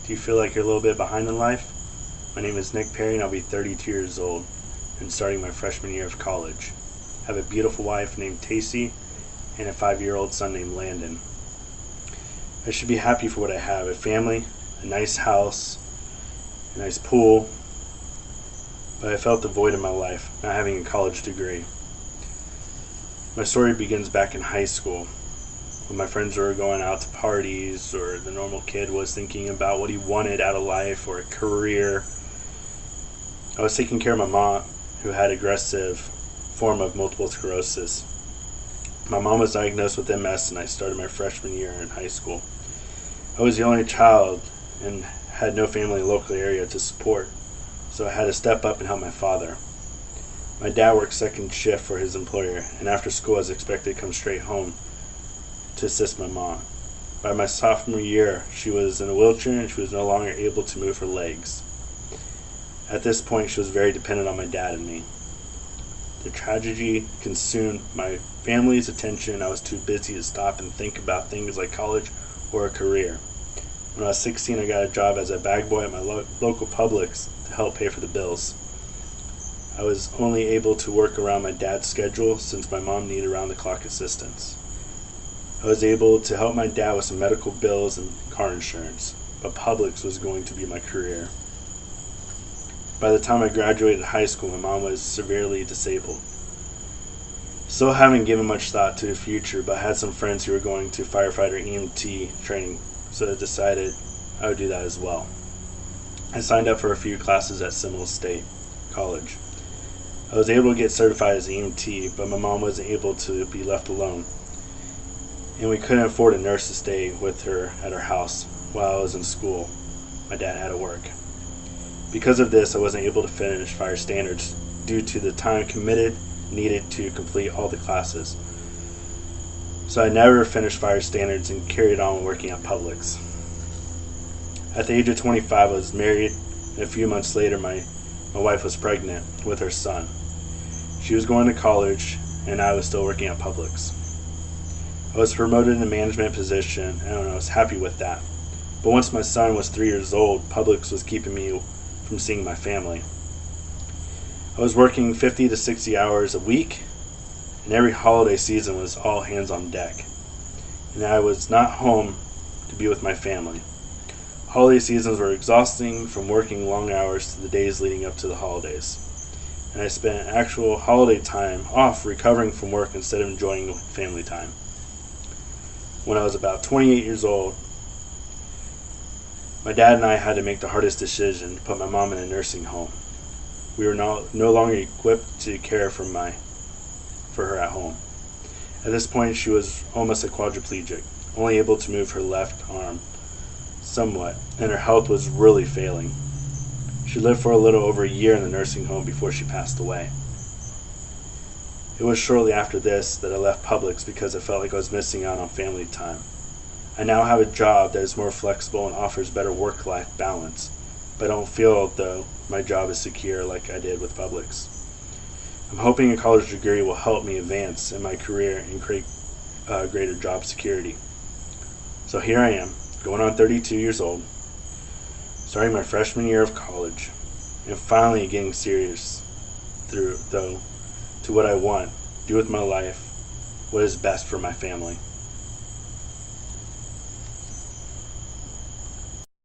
Do you feel like you're a little bit behind in life? My name is Nick Perry and I'll be 32 years old and starting my freshman year of college. I have a beautiful wife named Tacy and a 5-year-old son named Landon. I should be happy for what I have: a family, a nice house, a nice pool, but I felt the void in my life, not having a college degree. My story begins back in high school, when my friends were going out to parties, or the normal kid was thinking about what he wanted out of life or a career. I was taking care of my mom, who had aggressive form of multiple sclerosis. My mom was diagnosed with MS and I started my freshman year in high school. I was the only child and had no family in the local area to support, so I had to step up and help my father. My dad worked second shift for his employer, and after school I was expected to come straight home to assist my mom. By my sophomore year, she was in a wheelchair and she was no longer able to move her legs. At this point, she was very dependent on my dad and me. The tragedy consumed my family's attention and I was too busy to stop and think about things like college or a career. When I was 16, I got a job as a bag boy at my local Publix to help pay for the bills. I was only able to work around my dad's schedule since my mom needed around-the-clock assistance. I was able to help my dad with some medical bills and car insurance, but Publix was going to be my career. By the time I graduated high school, my mom was severely disabled. Still haven't given much thought to the future, but I had some friends who were going to firefighter EMT training, so I decided I would do that as well. I signed up for a few classes at Seminole State College. I was able to get certified as EMT, but my mom wasn't able to be left alone, and we couldn't afford a nurse to stay with her at her house while I was in school. My dad had to work. Because of this, I wasn't able to finish fire standards due to the time committed needed to complete all the classes. So I never finished fire standards and carried on working at Publix. At the age of 25, I was married, and a few months later my wife was pregnant with her son. She was going to college and I was still working at Publix. I was promoted in a management position and I was happy with that. But once my son was 3 years old, Publix was keeping me from seeing my family. I was working 50 to 60 hours a week, and every holiday season was all hands on deck. And I was not home to be with my family. Holiday seasons were exhausting, from working long hours to the days leading up to the holidays. And I spent actual holiday time off recovering from work instead of enjoying family time. When I was about 28 years old, my dad and I had to make the hardest decision to put my mom in a nursing home. We were no longer equipped to care for her at home. At this point, she was almost a quadriplegic, only able to move her left arm somewhat, and her health was really failing. She lived for a little over a year in the nursing home before she passed away. It was shortly after this that I left Publix because I felt like I was missing out on family time. I now have a job that is more flexible and offers better work-life balance, but I don't feel though my job is secure like I did with Publix. I'm hoping a college degree will help me advance in my career and create greater job security. So here I am, going on 32 years old, starting my freshman year of college, and finally getting serious to what I want, do with my life, what is best for my family.